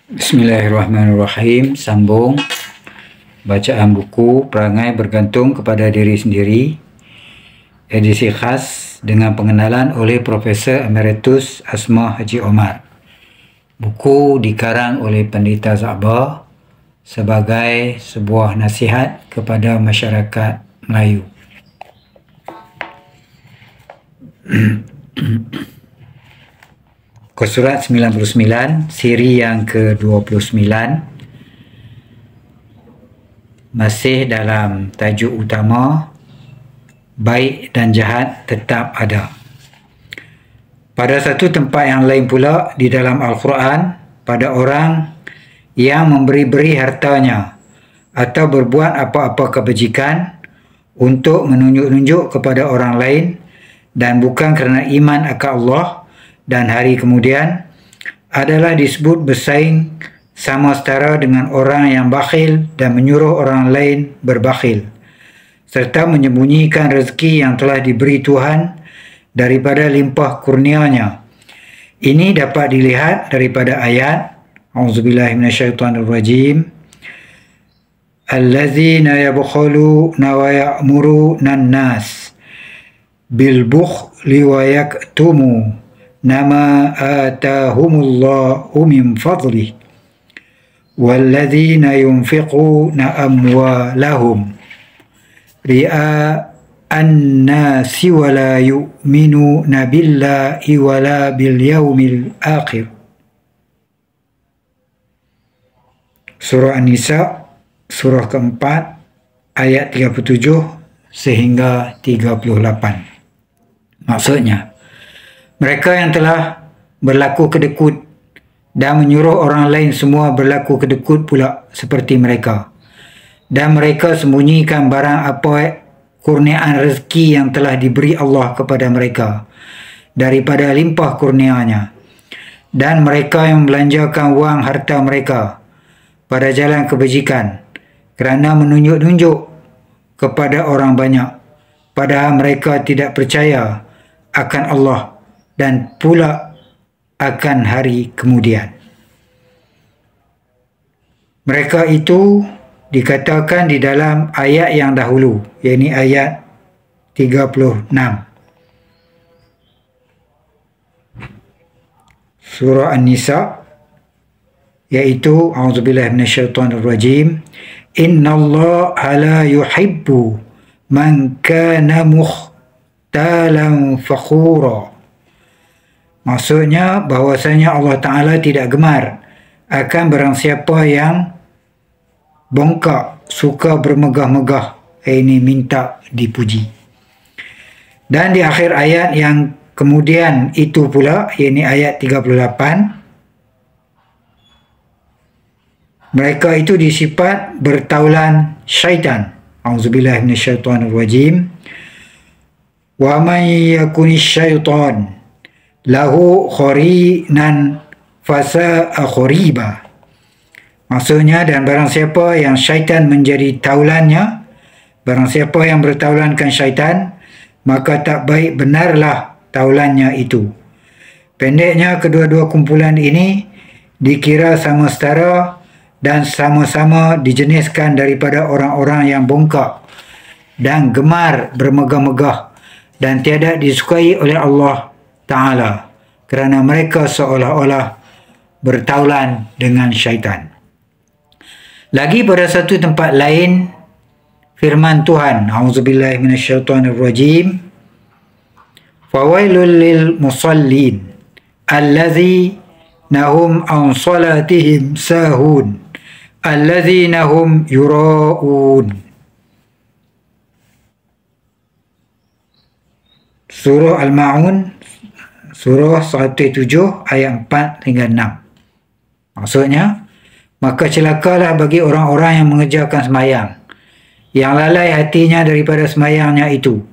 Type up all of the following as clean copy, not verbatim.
Bismillahirrahmanirrahim. Sambung bacaan buku Perangai Bergantung kepada Diri Sendiri, edisi khas dengan pengenalan oleh Profesor Emeritus Asma Haji Omar. Buku dikarang oleh Pendeta Za'bah sebagai sebuah nasihat kepada masyarakat Melayu. Surat 99, siri yang ke-29, masih dalam tajuk utama, baik dan jahat tetap ada. Pada satu tempat yang lain pula di dalam Al-Quran, pada orang yang memberi-beri hartanya atau berbuat apa-apa kebajikan untuk menunjuk-nunjuk kepada orang lain dan bukan kerana iman akan Allah dan hari kemudian, adalah disebut bersaing sama setara dengan orang yang bakhil dan menyuruh orang lain berbakhil, serta menyembunyikan rezeki yang telah diberi Tuhan daripada limpah kurnianya. Ini dapat dilihat daripada ayat A'udzubillahi minasyaitonirrajim, allazina yabkhuluna wa ya'muruna an-nas bil bukhli wa yaktumu nama atahumullahu min fadlih walladzina yunfiquna amwalahum ria'an nasi wa la yu'minuna billahi wa la bil yaumil akhir. Surah An-Nisa, surah keempat, ayat 37 sehingga 38. Maksudnya, mereka yang telah berlaku kedekut dan menyuruh orang lain semua berlaku kedekut pula seperti mereka. Dan mereka sembunyikan barang apa kurniaan rezeki yang telah diberi Allah kepada mereka daripada limpah kurnianya. Dan mereka yang membelanjakan wang harta mereka pada jalan kebajikan kerana menunjuk-nunjuk kepada orang banyak, padahal mereka tidak percaya akan Allah dan pula akan hari kemudian. Mereka itu dikatakan di dalam ayat yang dahulu, iaitu ayat 36. Surah An-Nisa, iaitu A'udzubillahi minasyaitonirrajim, innallaha la yuhibbu man kana mukhtalan fakhura. Maksudnya bahwasanya Allah Ta'ala tidak gemar akan barang siapa yang bongkak, suka bermegah-megah, ini minta dipuji. Dan di akhir ayat yang kemudian itu pula, iaitu ayat 38, mereka itu disifat bertaulan syaitan. A'udzubillahi minasyaitonirrajim. Wa man yakunish syaitan lahu khorinan fasa'a khoriba. Maksudnya, dan barang siapa yang syaitan menjadi taulannya, barang siapa yang bertaulankan syaitan, maka tak baik benarlah taulannya itu. Pendeknya, kedua-dua kumpulan ini dikira sama setara dan sama-sama dijeniskan daripada orang-orang yang bongkak dan gemar bermegah-megah dan tiada disukai oleh Allah Ta'ala kerana mereka seolah-olah bertaulan dengan syaitan. Lagi pada satu tempat lain, firman Tuhan, A'udzubillahi minasyaitonirrajim, fawailul lil musallin allazina hum an salatihim sahun allazina hum yura'un. Surah Al-Ma'un, surah 107 ayat 4 hingga 6. Maksudnya, maka celakalah bagi orang-orang yang mengerjakan sembahyang, yang lalai hatinya daripada sembahyangnya itu.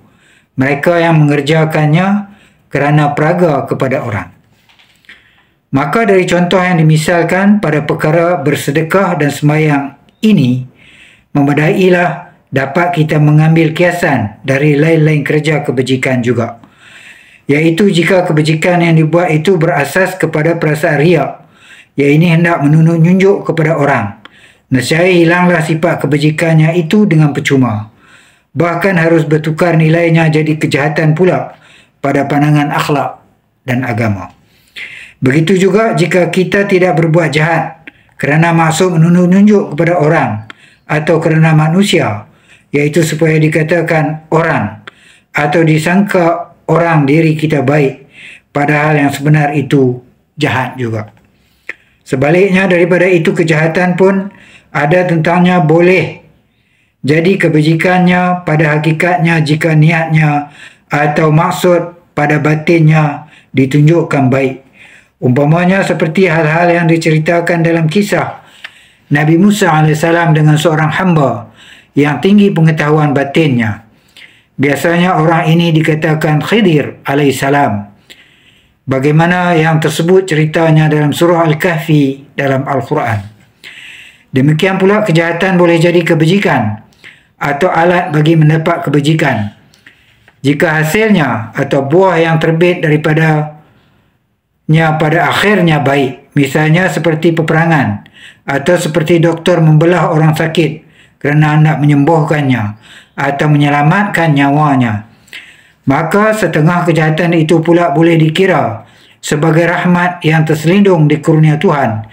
Mereka yang mengerjakannya kerana peraga kepada orang. Maka dari contoh yang dimisalkan pada perkara bersedekah dan sembahyang ini, memadailah dapat kita mengambil kiasan dari lain-lain kerja kebajikan juga, iaitu jika kebajikan yang dibuat itu berasas kepada perasaan riak, ia ini hendak menunjuk kepada orang. Nescaya hilanglah sifat kebajikannya itu dengan percuma. Bahkan harus bertukar nilainya jadi kejahatan pula pada pandangan akhlak dan agama. Begitu juga jika kita tidak berbuat jahat kerana maksud menunjuk kepada orang atau kerana manusia, iaitu supaya dikatakan orang atau disangka orang diri kita baik, padahal yang sebenar itu jahat juga. Sebaliknya daripada itu, kejahatan pun ada tentangnya boleh jadi kebajikannya pada hakikatnya jika niatnya atau maksud pada batinnya ditunjukkan baik. Umpamanya seperti hal-hal yang diceritakan dalam kisah Nabi Musa AS dengan seorang hamba yang tinggi pengetahuan batinnya. Biasanya orang ini dikatakan Khidir AS. Bagaimana yang tersebut ceritanya dalam surah Al-Kahfi dalam Al-Quran. Demikian pula kejahatan boleh jadi kebajikan atau alat bagi mendapat kebajikan jika hasilnya atau buah yang terbit daripadanya pada akhirnya baik. Misalnya seperti peperangan atau seperti doktor membelah orang sakit kerana hendak menyembuhkannya atau menyelamatkan nyawanya. Maka setengah kejahatan itu pula boleh dikira sebagai rahmat yang terselindung di kurnia Tuhan,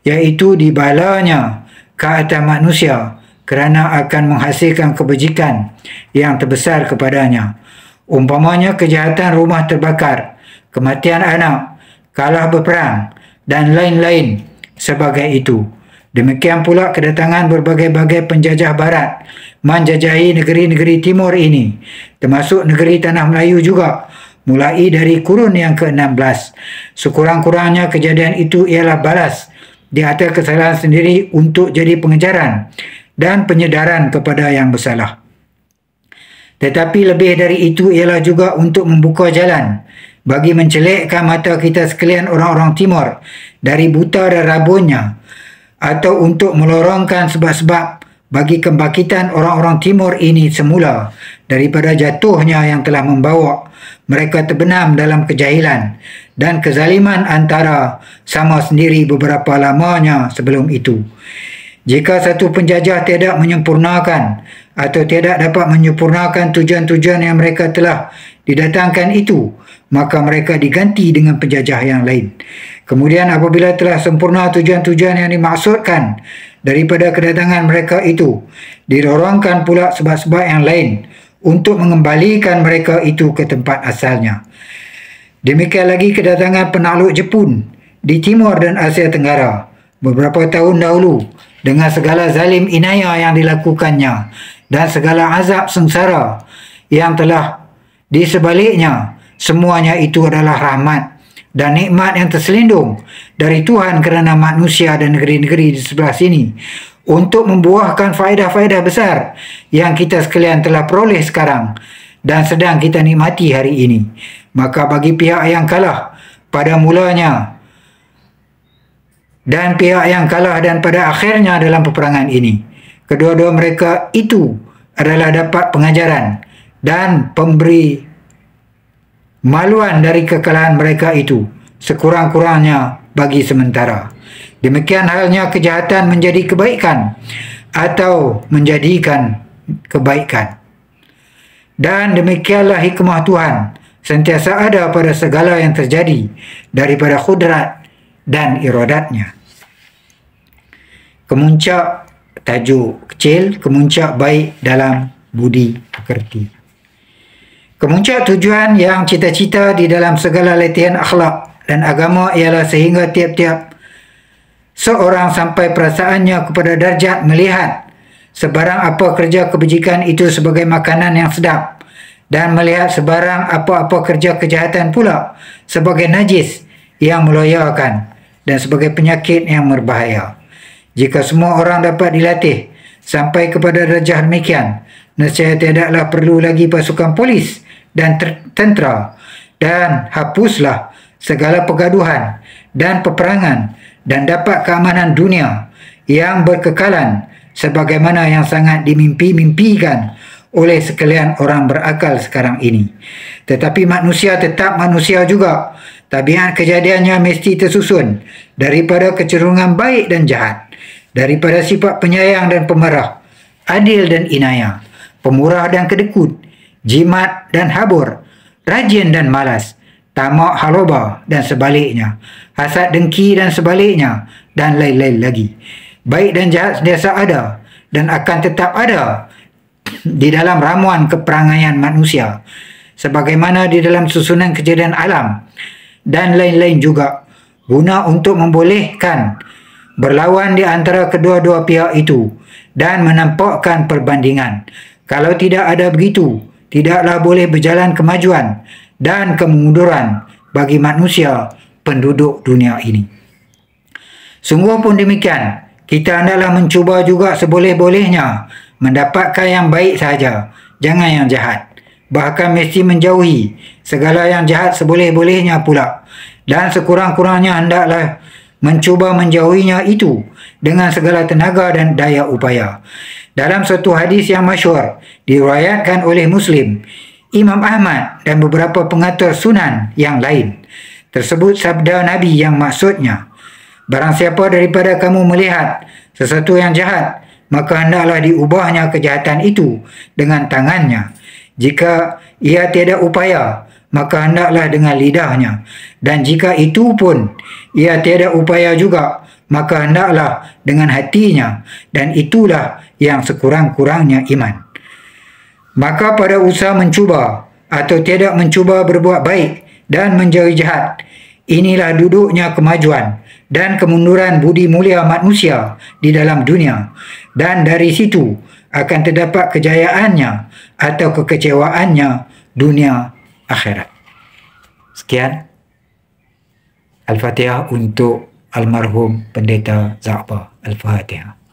iaitu dibalanya ke atas manusia kerana akan menghasilkan kebajikan yang terbesar kepadanya. Umpamanya kejahatan rumah terbakar, kematian anak, kalah berperang dan lain-lain sebagai itu. Demikian pula kedatangan berbagai-bagai penjajah barat menjajahi negeri-negeri timur ini, termasuk negeri Tanah Melayu juga, mulai dari kurun yang ke-16. Sekurang-kurangnya kejadian itu ialah balas di atas kesalahan sendiri untuk jadi pengejaran dan penyedaran kepada yang bersalah. Tetapi lebih dari itu ialah juga untuk membuka jalan bagi mencelikkan mata kita sekalian orang-orang timur dari buta dan rabunnya, atau untuk melorongkan sebab-sebab bagi kebangkitan orang-orang timur ini semula daripada jatuhnya yang telah membawa mereka terbenam dalam kejahilan dan kezaliman antara sama sendiri beberapa lamanya sebelum itu. Jika satu penjajah tidak menyempurnakan atau tidak dapat menyempurnakan tujuan-tujuan yang mereka telah didatangkan itu, maka mereka diganti dengan penjajah yang lain. Kemudian apabila telah sempurna tujuan-tujuan yang dimaksudkan daripada kedatangan mereka itu, didorongkan pula sebab-sebab yang lain untuk mengembalikan mereka itu ke tempat asalnya. Demikian lagi kedatangan penakluk Jepun di Timur dan Asia Tenggara beberapa tahun dahulu dengan segala zalim inayah yang dilakukannya dan segala azab sengsara yang telah di sebaliknya. Semuanya itu adalah rahmat dan nikmat yang terselindung dari Tuhan kerana manusia dan negeri-negeri di sebelah sini untuk membuahkan faedah-faedah besar yang kita sekalian telah peroleh sekarang dan sedang kita nikmati hari ini. Maka bagi pihak yang kalah pada mulanya dan pihak yang kalah dan pada akhirnya dalam peperangan ini, kedua-dua mereka itu adalah dapat pengajaran dan pemberi maluan dari kekalahan mereka itu sekurang-kurangnya bagi sementara. Demikian halnya kejahatan menjadi kebaikan atau menjadikan kebaikan. Dan demikianlah hikmah Tuhan sentiasa ada pada segala yang terjadi daripada khudrat dan iradatnya. Kemuncak tajuk kecil, kemuncak baik dalam budi pekerti. Kemuncak tujuan yang cita-cita di dalam segala latihan akhlak dan agama ialah sehingga tiap-tiap seorang sampai perasaannya kepada darjat melihat sebarang apa kerja kebajikan itu sebagai makanan yang sedap, dan melihat sebarang apa-apa kerja kejahatan pula sebagai najis yang meloyakan dan sebagai penyakit yang berbahaya. Jika semua orang dapat dilatih sampai kepada darjah demikian, nescaya tidaklah perlu lagi pasukan polis dan tentera, dan hapuslah segala pergaduhan dan peperangan, dan dapat keamanan dunia yang berkekalan sebagaimana yang sangat dimimpi-mimpikan oleh sekalian orang berakal sekarang ini. Tetapi manusia tetap manusia juga, tabiat kejadiannya mesti tersusun daripada kecenderungan baik dan jahat, daripada sifat penyayang dan pemarah, adil dan inayah, pemurah dan kedekut, jimat dan habur, rajin dan malas, tamak haloba dan sebaliknya, hasad dengki dan sebaliknya, dan lain-lain lagi. Baik dan jahat sentiasa ada dan akan tetap ada di dalam ramuan keperangaian manusia, sebagaimana di dalam susunan kejadian alam dan lain-lain juga, guna untuk membolehkan berlawan di antara kedua-dua pihak itu dan menampakkan perbandingan. Kalau tidak ada begitu, tidaklah boleh berjalan kemajuan dan kemunduran bagi manusia penduduk dunia ini. Sungguh pun demikian, kita hendaklah mencuba juga seboleh-bolehnya mendapatkan yang baik sahaja, jangan yang jahat. Bahkan mesti menjauhi segala yang jahat seboleh-bolehnya pula, dan sekurang-kurangnya hendaklah mencuba menjauhinya itu dengan segala tenaga dan daya upaya. Dalam satu hadis yang masyhur diriwayatkan oleh Muslim, Imam Ahmad dan beberapa pengatur sunan yang lain, tersebut sabda Nabi yang maksudnya, barang siapa daripada kamu melihat sesuatu yang jahat, maka hendaklah diubahnya kejahatan itu dengan tangannya. Jika ia tiada upaya, maka hendaklah dengan lidahnya. Dan jika itu pun ia tiada upaya juga, maka hendaklah dengan hatinya. Dan itulah yang sekurang-kurangnya iman. Maka pada usaha mencuba atau tidak mencuba berbuat baik dan menjauhi jahat, inilah duduknya kemajuan dan kemunduran budi mulia manusia di dalam dunia. Dan dari situ akan terdapat kejayaannya atau kekecewaannya dunia akhirat. Sekian. Al-Fatihah untuk almarhum Pendeta Za'ba. Al-Fatihah.